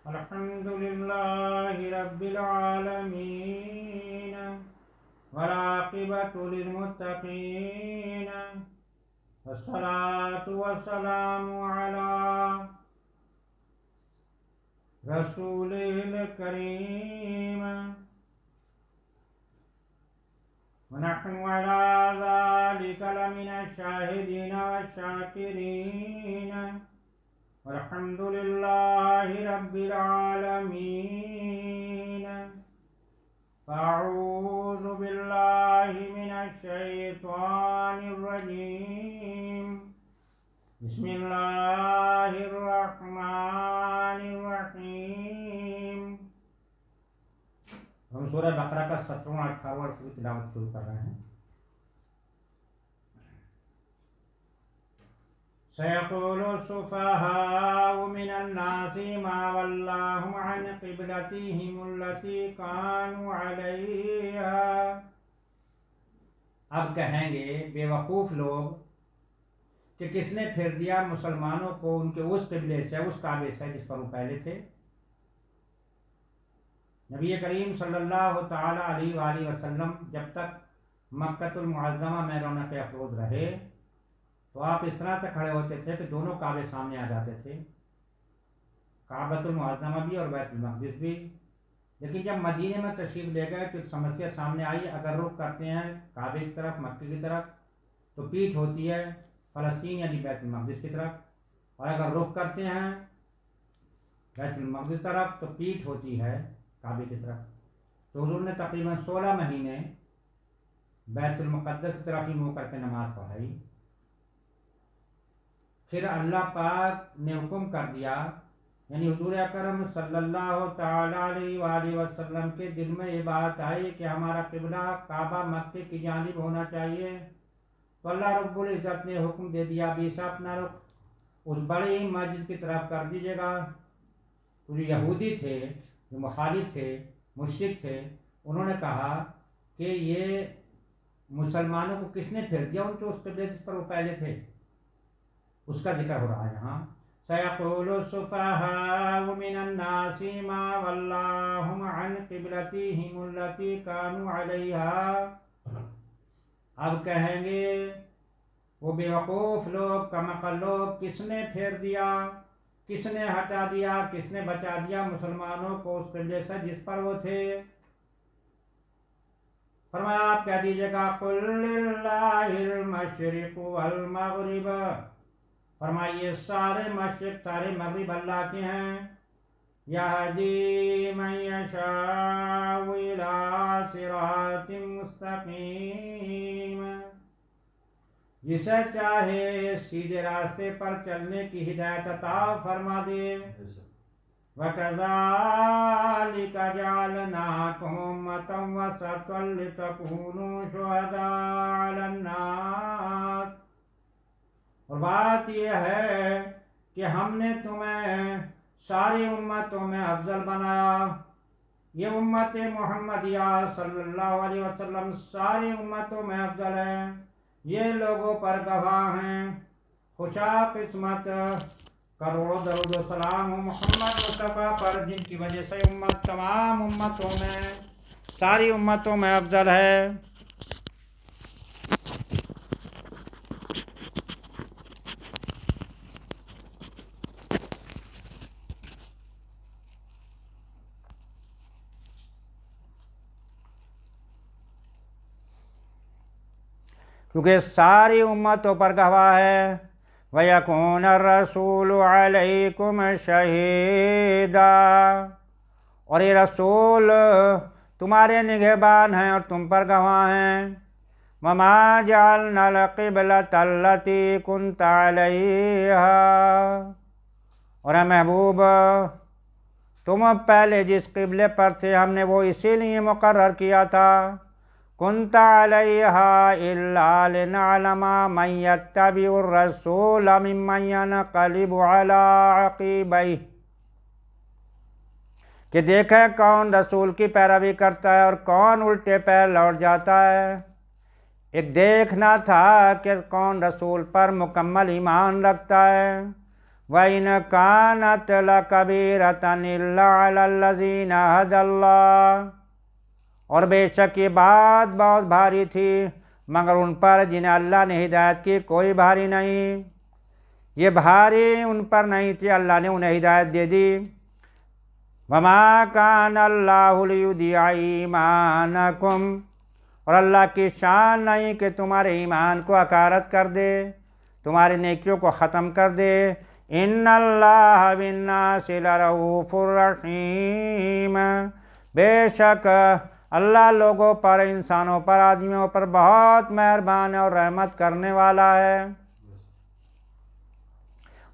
الحمد لله رب العالمين والعاقبة للمتقين والصلاة والسلام على رسوله الكريم ونحن على ذلك لمن الشاهدين والشاكرين والحمد لله رب العالمين. أعوذ بالله من الشيطان الرجيم. بسم الله الرحمن الرحيم. ہم سورہ بقرہ کا 17واں 18واں کی تلاوت شروع کر رہے ہیں. سيقول السفهاء من الناس ما ولاهم عن قبلتهم التي كانوا عليها. اب کہیں گے بے وقوف لوگ کہ کس نے پھر دیا مسلمانوں کو ان کے اس قبلے سے، اس کعبے سے جس پر وہ پہلے تھے. نبی کریم صلی اللہ تعالی علیہ وآلہ وسلم جب تک مکۃ المعظمہ میں رونق افروز رہے تو آپ اس طرح سے کھڑے ہوتے تھے کہ دونوں کعبے سامنے آ جاتے تھے، کعبۃ المعظمہ بھی اور بیت المقدس بھی. لیکن جب مدینے میں تشریف لے گئے تو سمسیا سامنے آئی، اگر رخ کرتے ہیں کعبے کی طرف، مکے کی طرف، تو پیٹھ ہوتی ہے فلسطین یعنی بیت المقدس کی طرف، اور اگر رخ کرتے ہیں بیت المقدس کی طرف تو پیٹھ ہوتی ہے کعبے کی طرف. تو حضور نے تقریباً 16 مہینے بیت المقدس کی طرف ہی منہ کر کے نماز پڑھائی. پھر اللہ پاک نے حکم کر دیا، یعنی حضور اکرم صلی اللہ تعالی علیہ وآلہ وسلم کے دل میں یہ بات آئی کہ ہمارا قبلہ کعبہ مکے کی جانب ہونا چاہیے. تو اللہ رب العزت نے حکم دے دیا بیسا اپنا رخ اس بڑی مسجد کی طرف کر دیجیے گا. تو جو یہودی تھے، جو مخالف تھے، مشرک تھے، انہوں نے کہا کہ یہ مسلمانوں کو کس نے پھیر دیا ان کے اس قبلے جس پر وہ پہلے تھے. اس کا ذکر ہو رہا ہے یہاں. سيقول السفهاء من الناس ما ولاهم عن قبلتهم التي كانوا عليها. اب کہیں گے وہ بے وقوف لوگ، کمعقل لوگ، کس نے پھیر دیا، کس نے ہٹا دیا، کس نے بچا دیا مسلمانوں کو اس قبلے سے جس پر وہ تھے. فرمایا آپ کہہ دیجیے گا قل للہ المشرق والمغرب، فرمائیے سارے مشرق سارے مغرب اللہ کے ہیں. یہدی من یشاء الی صراط مستقیم، جسے چاہے سیدھے راستے پر چلنے کی ہدایت عطا فرما دے. وَكَذَلِكَ جَعَلْنَاكُمْ أُمَّةً وَسَطًا لِتَكُونُوا شُهَدَاءَ عَلَى النَّاسِ. اور بات یہ ہے کہ ہم نے تمہیں ساری امتوں میں افضل بنایا. یہ امت محمدیہ صلی اللہ علیہ وسلم ساری امتوں میں افضل ہے. یہ لوگوں پر گواہ ہیں. خوشا قسمت، کروڑوں درود و سلام ہو محمد مصطفیٰ پر، جن کی وجہ سے امت تمام امتوں میں، ساری امتوں میں افضل ہے. کیونکہ ساری امتوں پر گواہ ہے. وَيَكُونَ الرَّسُولُ عَلَيْكُمْ شَهِيدًا، اور یہ رسول تمہارے نگہبان ہیں اور تم پر گواہ ہیں. وَمَا جَعَلْنَا الْقِبْلَةَ الَّتِي كُنْتَ عَلَيْهَا، اور اے محبوب تم پہلے جس قبلے پر تھے ہم نے وہ اسی لیے مقرر کیا تھا. كنت عليها إلا لنعلم من يتبع الرسول ممن ينقلب على عقبيه، کہ دیکھیں کون رسول کی پیروی کرتا ہے اور کون الٹے پیر لوٹ جاتا ہے. ایک دیکھنا تھا کہ کون رسول پر مکمل ایمان رکھتا ہے. وَإِنْ كَانَتْ لَكَبِيرَةً إِلَّا عَلَى الَّذِينَ هَدَى اللَّهُ، اور بے شک یہ بات بہت بھاری تھی مگر ان پر جنہیں اللہ نے ہدایت کی کوئی بھاری نہیں، یہ بھاری ان پر نہیں تھی، اللہ نے انہیں ہدایت دے دی۔ وَمَا كَانَ اللَّهُ لِيُضِيعَ إِيمَانَكُمْ، اور اللہ کی شان نہیں کہ تمہارے ایمان کو اکارت کر دے، تمہاری نیکیوں کو ختم کر دے۔ إِنَّ اللَّهَ بِالنَّاسِ لَرَءُوفٌ رَحِيمٌ، بے شک اللہ لوگوں پر، انسانوں پر، آدمیوں پر بہت مہربان ہے اور رحمت کرنے والا ہے۔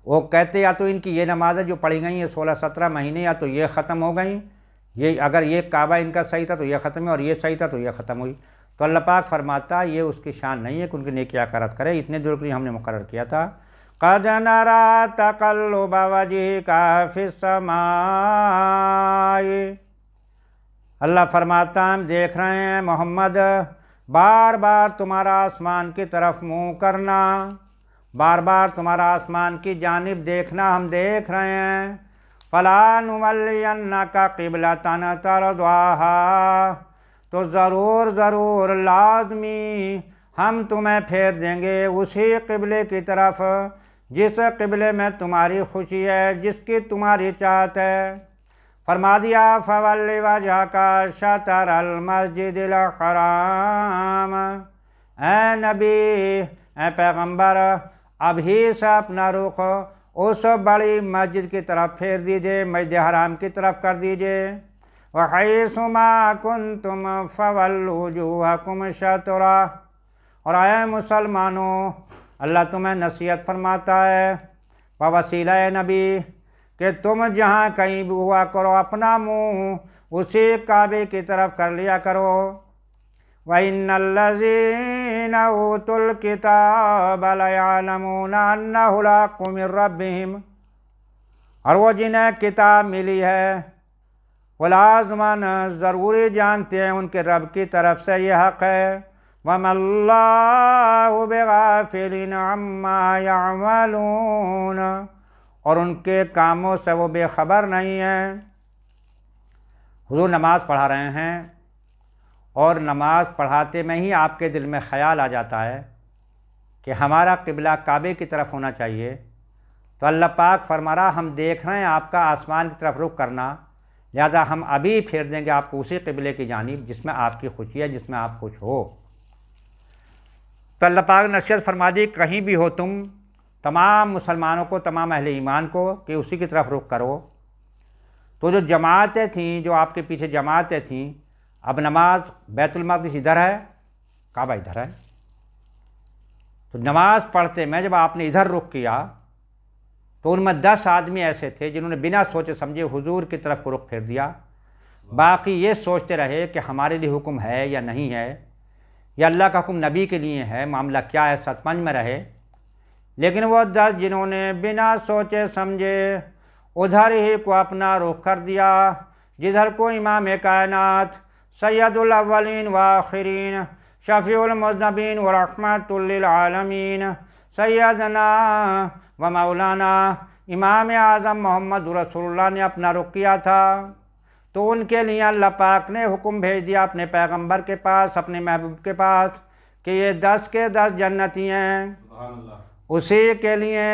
وہ کہتے یا تو ان کی یہ نمازیں جو پڑھی گئی ہیں 16-17 مہینے یا تو یہ ختم ہو گئیں، یہ اگر یہ کعبہ ان کا صحیح تھا تو یہ ختم ہے، اور یہ صحیح تھا تو یہ ختم ہوئی۔ تو اللہ پاک فرماتا ہے یہ اس کی شان نہیں ہے کہ ان کی نیکی اکارت کرے، اتنے دور کے لیے ہم نے مقرر کیا تھا۔ قَدْ نَرَىٰ تَقَلُّبَ وَجْهِكَ فِي السَّمَاءِ، اللہ فرماتا ہم دیکھ رہے ہیں محمد بار بار تمہارا آسمان کی طرف منہ کرنا، بار بار تمہارا آسمان کی جانب دیکھنا ہم دیکھ رہے ہیں۔ فَلَا نُوَلِّيَنَّكَ قِبْلَةً تَرْضَاهَا، تو ضرور لازمی ہم تمہیں پھیر دیں گے اسی قبلے کی طرف جس قبلے میں تمہاری خوشی ہے، جس کی تمہاری چاہت ہے۔ فرما دیا فَوَلِّ وَجْهَكَ شَطْرَ الْمَسْجِدِ الْحَرَامِ، اے نبی، اے پیغمبر، ابھی سے اپنا رخ اس بڑی مسجد کی طرف پھیر دیجئے، مسجد حرام کی طرف کر دیجئے۔ وَحَيْثُ مَا كُنْتُمْ فَوَلُّوا وُجُوهَكُمْ شَطْرَهُ، اور اے مسلمانوں اللہ تمہیں نصیحت فرماتا ہے بوسیلہ نبی کہ تم جہاں کہیں بھی ہوا کرو اپنا منہ اسی کعبے کی طرف کر لیا کرو۔ وَإِنَّ الَّذِينَ أُوتُوا الْكِتَابَ لَيَعْلَمُونَ أَنَّهُ الْحَقُّ مِنْ رَبِّهِمْ، اور وہ جنہیں کتاب ملی ہے وہ لازماً ضروری جانتے ہیں ان کے رب کی طرف سے یہ حق ہے۔ وَمَا اللَّهُ بِغَافِلٍ عَمَّا يَعْمَلُونَ، اور ان کے کاموں سے وہ بے خبر نہیں ہیں۔ حضور نماز پڑھا رہے ہیں اور نماز پڑھاتے میں ہی آپ کے دل میں خیال آ جاتا ہے کہ ہمارا قبلہ کعبے کی طرف ہونا چاہیے، تو اللہ پاک فرما رہا ہم دیکھ رہے ہیں آپ کا آسمان کی طرف رخ کرنا، لہذا ہم ابھی پھیر دیں گے آپ کو اسی قبلے کی جانب جس میں آپ کی خوشی ہے، جس میں آپ خوش ہو۔ تو اللہ پاک نے نصیحت فرما دی کہیں بھی ہو تم، تمام مسلمانوں کو، تمام اہل ایمان کو کہ اسی کی طرف رخ کرو۔ تو جو جماعتیں تھیں، جو آپ کے پیچھے جماعتیں تھیں، اب نماز بیت المقدس ادھر ہے، کعبہ ادھر ہے، تو نماز پڑھتے میں جب آپ نے ادھر رخ کیا تو ان میں 10 آدمی ایسے تھے جنہوں نے بنا سوچے سمجھے حضور کی طرف کو رخ پھیر دیا، باقی یہ سوچتے رہے کہ ہمارے لیے حکم ہے یا نہیں ہے، یا اللہ کا حکم نبی کے لیے ہے، معاملہ کیا ہے، ستمنج میں رہے۔ لیکن وہ 10 جنہوں نے بنا سوچے سمجھے ادھر ہی کو اپنا رخ کر دیا جدھر کو امام کائنات سید الاولین والآخرین شفیع المذنبین ورحمت للعالمین سیدنا و مولانا امام اعظم محمد رسول اللہ نے اپنا رخ کیا تھا، تو ان کے لیے اللہ پاک نے حکم بھیج دیا اپنے پیغمبر کے پاس، اپنے محبوب کے پاس کہ یہ 10 کے 10 جنتی ہیں۔ اسی کے لیے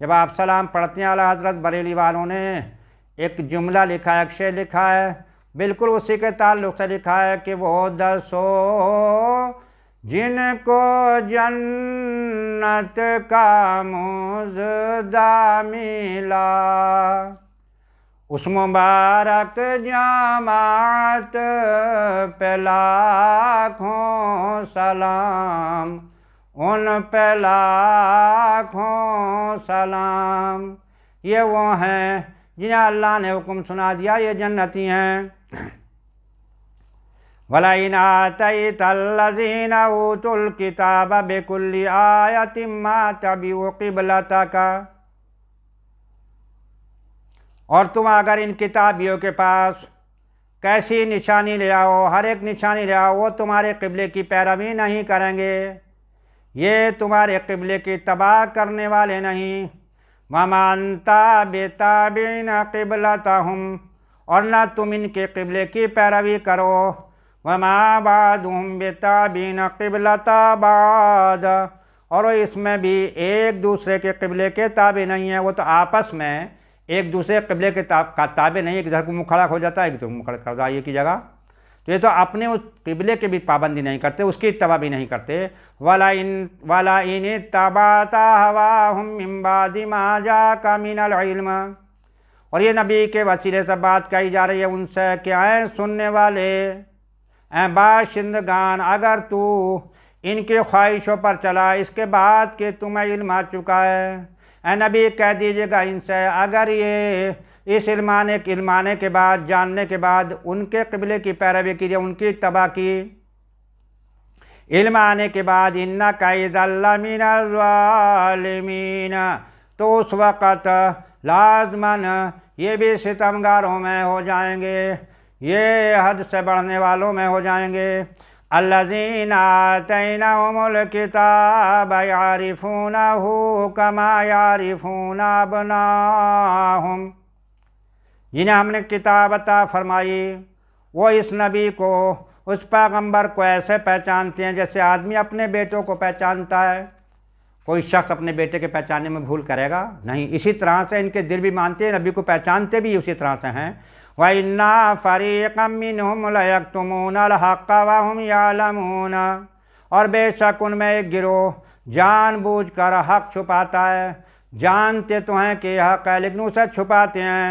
جب آپ سلام پڑھتے ہیں اعلیٰ حضرت بریلی والوں نے ایک جملہ لکھا ہے، ایک شعر لکھا ہے، بالکل اسی کے تعلق سے لکھا ہے کہ وہ 10 جن کو جنت کا مزدہ ملا، اس مبارک جماعت پہ لاکھوں سلام، ان پہ لاکھوں سلام۔ یہ وہ ہیں جنہیں اللہ نے حکم سنا دیا یہ جنتی ہیں۔ وَلَئِنْ آتَيْتَ الَّذِينَ أُوتُوا الْكِتَابَ بِكُلِّ آيَةٍ مَا تَبِعُوا قِبْلَتَكَ، اور تم اگر ان کتابیوں کے پاس کیسی نشانی لے آؤ، ہر ایک نشانی لے آؤ، وہ تمہارے قبلے کی پیروی نہیں کریں گے، یہ تمہارے قبلے کی تباہ کرنے والے نہیں۔ وما انتا بتابعین قبلتہم، اور نہ تم ان کے قبلے کی پیروی کرو، وما بعضهم بتابعین قبلۃ بعض، اور وہ اس میں بھی ایک دوسرے کے قبلے کے تابع نہیں ہیں، وہ تو آپس میں ایک دوسرے قبلے کے تابع نہیں، ایک ادھر کو منہ کھڑا ہو جاتا ہے، ایک تو منہ کھڑا کر دیا کی جگہ، تو یہ تو اپنے اس قبلے کی بھی پابندی نہیں کرتے، اس کی اتباع بھی نہیں کرتے۔ وَلَا إِنِ اتَّبَعْتَ هَوَاهُم مِّن بَعْدِ مَا جَاءَكَ مِنَ الْعِلْمِ، اور یہ نبی کے وسیلے سے بات کہی جا رہی ہے ان سے کہ اے سننے والے، اے باشندگان، اگر تو ان کی خواہشوں پر چلا اس کے بعد کہ تمہیں علم آ چکا ہے، اے نبی کہہ دیجئے گا ان سے، اگر یہ اس علم آنے کے بعد، جاننے کے بعد ان کے قبلے کی پیروی کیجئے، ان کی اتباع کی، علم آنے کے بعد اِنَّكَ إِذًا لَّمِنَ الظَّالِمِينَ، تو اس وقت لازماً یہ بھی ستمگاروں میں ہو جائیں گے، یہ حد سے بڑھنے والوں میں ہو جائیں گے۔ الَّذِينَ آتَيْنَاهُمُ الْكِتَابَ يَعْرِفُونَهُ كَمَا يَعْرِفُونَ أَبْنَاءَهُمْ، جنہیں ہم نے کتاب عطا فرمائی، وہ اس نبی کو، اس پیغمبر کو ایسے پہچانتے ہیں جیسے آدمی اپنے بیٹوں کو پہچانتا ہے۔ کوئی شخص اپنے بیٹے کے پہچاننے میں بھول کرے گا؟ نہیں، اسی طرح سے ان کے دل بھی مانتے ہیں، نبی کو پہچانتے بھی اسی طرح سے ہیں۔ وَإِنَّا فَرِيقًا مِّنْهُمْ لَيَكْتُمُونَ الْحَقَّ وَهُمْ يَعْلَمُونَ، اور بے شک ان میں ایک گروہ جان بوجھ کر حق چھپاتا ہے، جانتے تو ہیں کہ حق ہے لیکن اسے چھپاتے ہیں۔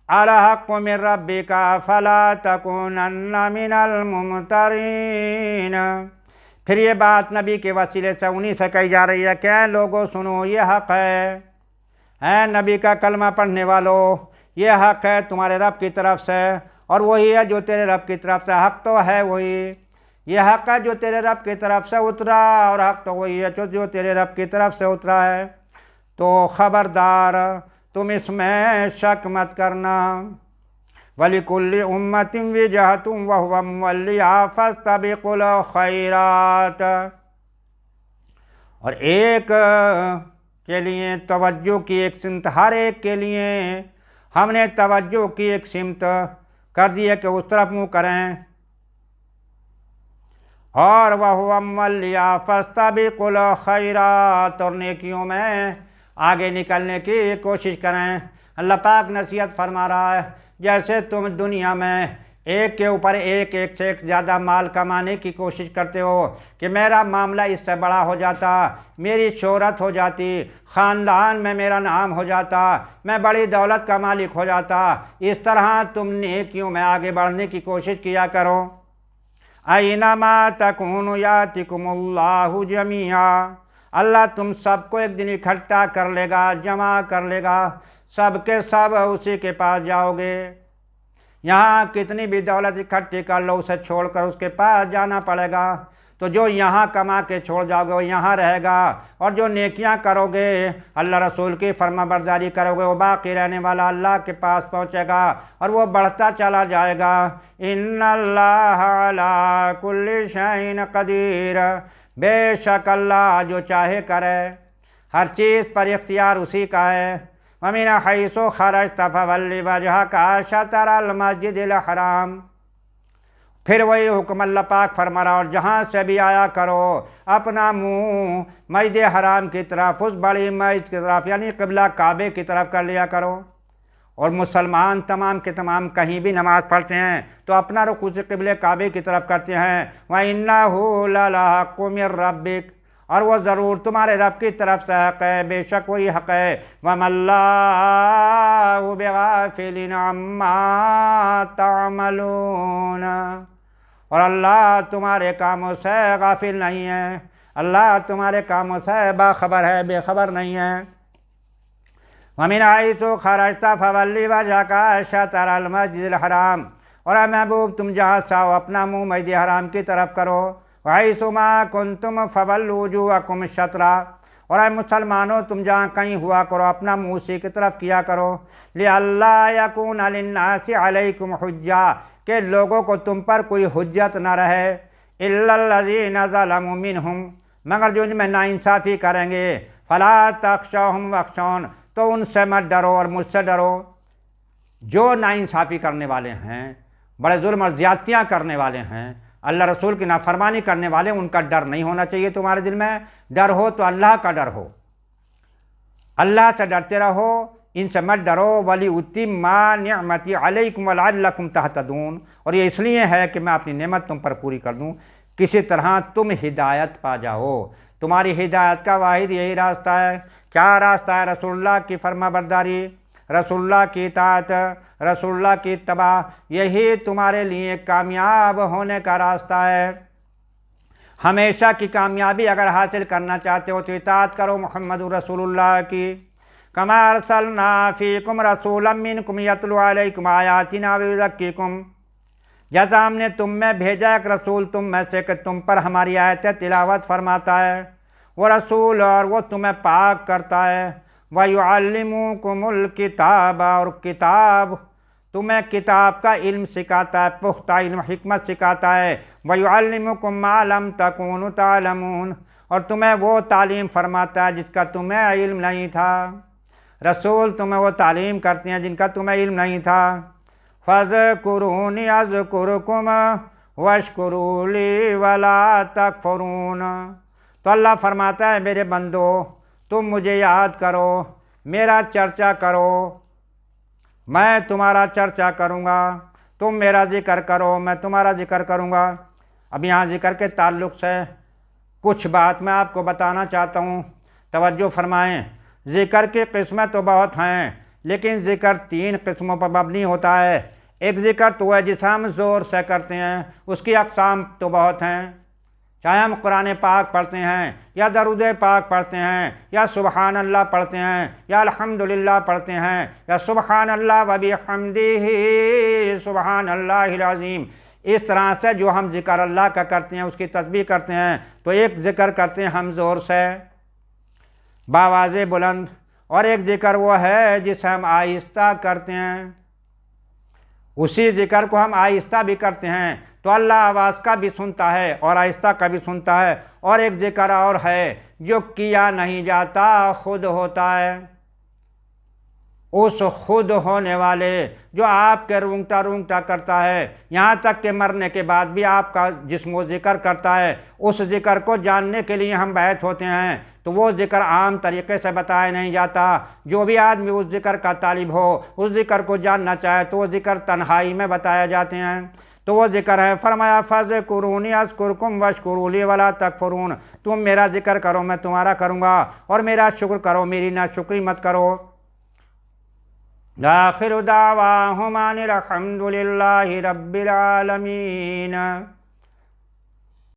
الحق من ربک فلا تکونن من الممترین، پھر یہ بات نبی کے وسیلے سے انہی سے کہی جا رہی ہے کہ اے لوگوں سنو، یہ حق ہے، اے نبی کا کلمہ پڑھنے والو، یہ حق ہے تمہارے رب کی طرف سے، اور وہی ہے جو تیرے رب کی طرف سے، حق تو ہے وہی، یہ حق ہے جو تیرے رب کی طرف سے اترا، اور حق تو وہی ہے جو تیرے رب کی طرف سے اترا ہے، تو خبردار تم اس میں شک مت کرنا۔ وَلِكُلِّ أُمَّةٍ وِجْهَةٌ وَهُوَ مُوَلِّيهَا فَاسْتَبِقُوا الْخَيْرَاتِ، اور ایک کے لیے توجہ کی ایک سمت، ہر ایک کے لیے ہم نے توجہ کی ایک سمت کر دی ہے کہ اس طرف منہ کریں، اور وَهُوَ مُوَلِّيهَا فَاسْتَبِقُوا الْخَيْرَاتِ، اور نیکیوں میں آگے نکلنے کی کوشش کریں۔ اللہ پاک نصیحت فرما رہا ہے، جیسے تم دنیا میں ایک کے اوپر ایک سے ایک زیادہ مال کمانے کی کوشش کرتے ہو کہ میرا معاملہ اس سے بڑا ہو جاتا، میری شہرت ہو جاتی، خاندان میں میرا نام ہو جاتا، میں بڑی دولت کا مالک ہو جاتا، اس طرح تم نیکیوں میں آگے بڑھنے کی کوشش کیا کرو۔ اینما تکونوا یاتکم اللہ جمیعا، اللہ تم سب کو ایک دن اکٹھا کر لے گا، جمع کر لے گا، سب کے سب اسی کے پاس جاؤ گے۔ یہاں کتنی بھی دولت اکٹھی کر لو، اسے چھوڑ کر اس کے پاس جانا پڑے گا، تو جو یہاں کما کے چھوڑ جاؤ گے وہ یہاں رہے گا، اور جو نیکیاں کرو گے، اللہ رسول کی فرما برداری کرو گے، وہ باقی رہنے والا اللہ کے پاس پہنچے گا اور وہ بڑھتا چلا جائے گا۔ ان اللہ علی کل شیء قدیر، بے شک اللہ جو چاہے کرے، ہر چیز پر اختیار اسی کا ہے۔ وَمِنْ حَيْثُ خَرَجْتَ فَوَلِّ وَجْهَكَ شَطْرَ الْمَسْجِدِ الْحَرَامِ، پھر وہی حکم اللہ پاک فرما رہا، اور جہاں سے بھی آیا کرو اپنا منہ مسجد حرام کی طرف، اس بڑی مسجد کی طرف، یعنی قبلہ کعبے کی طرف کر لیا کرو۔ اور مسلمان تمام کے تمام کہیں بھی نماز پڑھتے ہیں تو اپنا رخ اس قبلے کعبے کی طرف کرتے ہیں۔ وَإِنَّهُ لَلْحَقُّ مِن رَّبِّكَ، اور وہ ضرور تمہارے رب کی طرف سے حق ہے، بے شک وہی حق ہے۔ وَمَا اللَّهُ بِغَافِلٍ عَمَّا تَعْمَلُونَ، اور اللہ تمہارے کاموں سے غافل نہیں ہے، اللہ تمہارے کاموں سے باخبر ہے، بے خبر نہیں ہے۔ وَمِنْ حَيْثُ خَرَجْتَ فَوَلِّ وَجْهَكَ شَطْرَ الْمَسْجِدِ الْحَرَامِ، اور اے محبوب تم جہاں سے آؤ اپنا منہ مسجد حرام کی طرف کرو۔ وَحَيْثُ مَا كُنْتُمْ فَوَلُّوا وُجُوهَكُمْ شَطْرَهُ، اور اے مسلمانوں تم جہاں کہیں ہوا کرو اپنا منہ اسی کی طرف کیا کرو۔ لِأَلَّا يَكُونَ لِلنَّاسِ عَلَيْكُمْ حُجَّةٌ، کہ لوگوں کو تم پر کوئی حجت نہ رہے، إِلَّا الَّذِينَ ظَلَمُوا مِنْهُمْ، مگر جو ان میں ناانصافی کریں گے، فَلَا تَخْشَوْهُمْ وَاخْشَوْنِ، تو ان سے مت ڈرو اور مجھ سے ڈرو۔ جو ناانصافی کرنے والے ہیں، بڑے ظلم اور زیادتیاں کرنے والے ہیں، اللہ رسول کی نافرمانی کرنے والے، ان کا ڈر نہیں ہونا چاہیے تمہارے دل میں۔ ڈر ہو تو اللہ کا ڈر ہو، اللہ سے ڈرتے رہو، ان سے مت ڈرو۔ وَلِأُتِمَّ نِعْمَتِي عَلَيْكُمْ وَلَعَلَّكُمْ تَهْتَدُونَ، اور یہ اس لیے ہے کہ میں اپنی نعمت تم پر پوری کر دوں، کسی طرح تم ہدایت پا جاؤ۔ تمہاری ہدایت کا واحد یہی راستہ ہے۔ کیا راستہ ہے؟ رسول اللہ کی فرما برداری، رسول اللہ کی اطاعت، رسول اللہ کی اتباع، یہی تمہارے لیے کامیاب ہونے کا راستہ ہے۔ ہمیشہ کی کامیابی اگر حاصل کرنا چاہتے ہو تو اطاعت کرو محمد رسول اللہ کی۔ کما ارسلنا فیکم رسولا منکم یتلو علیکم آیاتنا ویزکیکم، جیسا ہم نے تم میں بھیجا ایک رسول تم میں سے کہ تم پر ہماری آیتیں تلاوت فرماتا ہے، وہ رسول اور وہ تمہیں پاک کرتا ہے۔ وَيُعَلِّمُكُمُ الْكِتَابَ، اور کتاب تمہیں کتاب کا علم سکھاتا ہے، پختہ علم حکمت سکھاتا ہے۔ وَيُعَلِّمُكُم مَّا لَمْ تَكُونُوا تَعْلَمُونَ، اور تمہیں وہ تعلیم فرماتا ہے جس کا تمہیں علم نہیں تھا۔ رسول تمہیں وہ تعلیم کرتے ہیں جن کا تمہیں علم نہیں تھا۔ فَاذْكُرُونِي أَذْكُرْكُمْ وَاشْكُرُوا لِي وَلَا تَكْفُرُونَ، تو اللہ فرماتا ہے میرے بندو تم مجھے یاد کرو، میرا چرچا کرو، میں تمہارا چرچا کروں گا، تم میرا ذکر کرو، میں تمہارا ذکر کروں گا۔ اب یہاں ذکر کے تعلق سے کچھ بات میں آپ کو بتانا چاہتا ہوں، توجہ فرمائیں۔ ذکر کی قسمیں تو بہت ہیں، لیکن ذکر 3 قسموں پر مبنی ہوتا ہے۔ ایک ذکر تو ہے جسے ہم زور سے کرتے ہیں، اس کی اقسام تو بہت ہیں، چاہے ہم قرآن پاک پڑھتے ہیں یا درود پاک پڑھتے ہیں یا سبحان اللہ پڑھتے ہیں یا الحمدللہ پڑھتے ہیں یا سبحان اللہ وبحمدہ سبحان اللہ العظیم، اس طرح سے جو ہم ذکر اللہ کا کرتے ہیں اس کی تسبیح کرتے ہیں، تو ایک ذکر کرتے ہیں ہم زور سے باواز بلند، اور ایک ذکر وہ ہے جسے ہم آہستہ کرتے ہیں۔ اسی ذکر کو ہم آہستہ بھی کرتے ہیں تو اللہ آواز کا بھی سنتا ہے اور آہستہ کا بھی سنتا ہے۔ اور ایک ذکر اور ہے جو کیا نہیں جاتا، خود ہوتا ہے۔ اس خود ہونے والے جو آپ کے رونگٹا رونگٹا کرتا ہے، یہاں تک کہ مرنے کے بعد بھی آپ کا جسم و ذکر کرتا ہے، اس ذکر کو جاننے کے لیے ہم بیعت ہوتے ہیں۔ تو وہ ذکر عام طریقے سے بتایا نہیں جاتا، جو بھی آدمی اس ذکر کا طالب ہو، اس ذکر کو جاننا چاہے تو وہ ذکر تنہائی میں بتایا جاتے ہیں۔ تو وہ ذکر ہے، فرمایا فَاذْكُرُونِي أَذْكُرْكُمْ وَاشْكُرُوا لِي وَلَا تَكْفُرُونَ، تم میرا ذکر کرو میں تمہارا کروں گا، اور میرا شکر کرو، میری ناشکری مت کرو۔ آخر دعواہم ان الحمد للہ رب العالمین۔